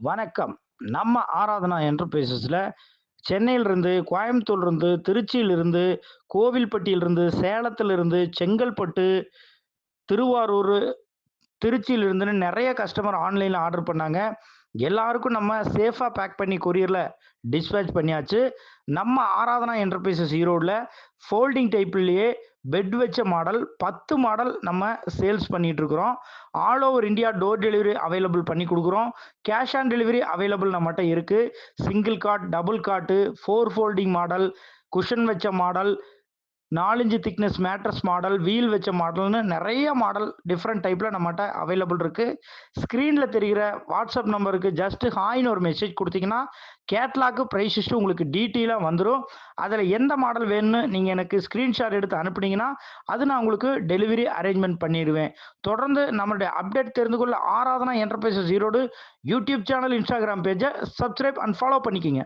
வணக்கம். நம்ம ஆராதனா என்டர்பிரைசஸ்ல சென்னையிலிருந்து, கோயம்புத்தூர்லிருந்து, திருச்சியிலிருந்து, கோவில்பட்டியிலிருந்து, சேலத்திலிருந்து, செங்கல்பட்டு, திருவாரூர், திருச்சியிலிருந்துன்னு நெறைய கஸ்டமர் ஆன்லைன்ல ஆர்டர் பண்ணாங்க. எல்லாருக்கும் நம்ம சேஃபா பேக் பண்ணி கொரியர்ல டிஸ்பேட்ச் பண்ணியாச்சு. நம்ம ஆராதனா என்டர்பிரைசஸ் ஈரோடுல ஃபோல்டிங் டைப்லயே பெட் வச்ச மாடல் 10 மாடல் நம்ம சேல்ஸ் பண்ணிட்டு இருக்கிறோம். All over India door delivery available பண்ணி குடுக்குறோம். கேஷ் ஆன் டெலிவரி அவைலபிள் நம்மட்ட இருக்கு. Single God, double cot, 4 folding model, cushion வச்ச model, 4 inch thickness mattress model, wheel வச்ச மாடல்னு நெறைய மாடல் டிஃபரெண்ட் டைப்ல நம்மட்ட அவைலபிள் இருக்கு. ஸ்க்ரீன்ல தெரிகிற வாட்ஸ்அப் நம்பருக்கு ஜஸ்ட் ஹாய்ன்னு ஒரு மெசேஜ் குடுத்தீங்கன்னா, கேட்லாக், பிரைஸ் லிஸ்ட் உங்களுக்கு டீட்டெயிலா வந்துரும். அதுல எந்த மாடல் வேணும்னு நீங்க எனக்கு ஸ்கிரீன்ஷாட் எடுத்து அனுப்புனீங்கன்னா, அது நான் உங்களுக்கு டெலிவரி அரேஞ்ச்மென்ட் பண்ணிருவேன். தொடர்ந்து நம்மளுடைய அப்டேட் தெரிந்து கொள்ள Aradhana enterprises Erode YouTube channel, Instagram பேஜ சப்ஸ்கிரைப் அண்ட் ஃபாலோ பண்ணிக்கங்க.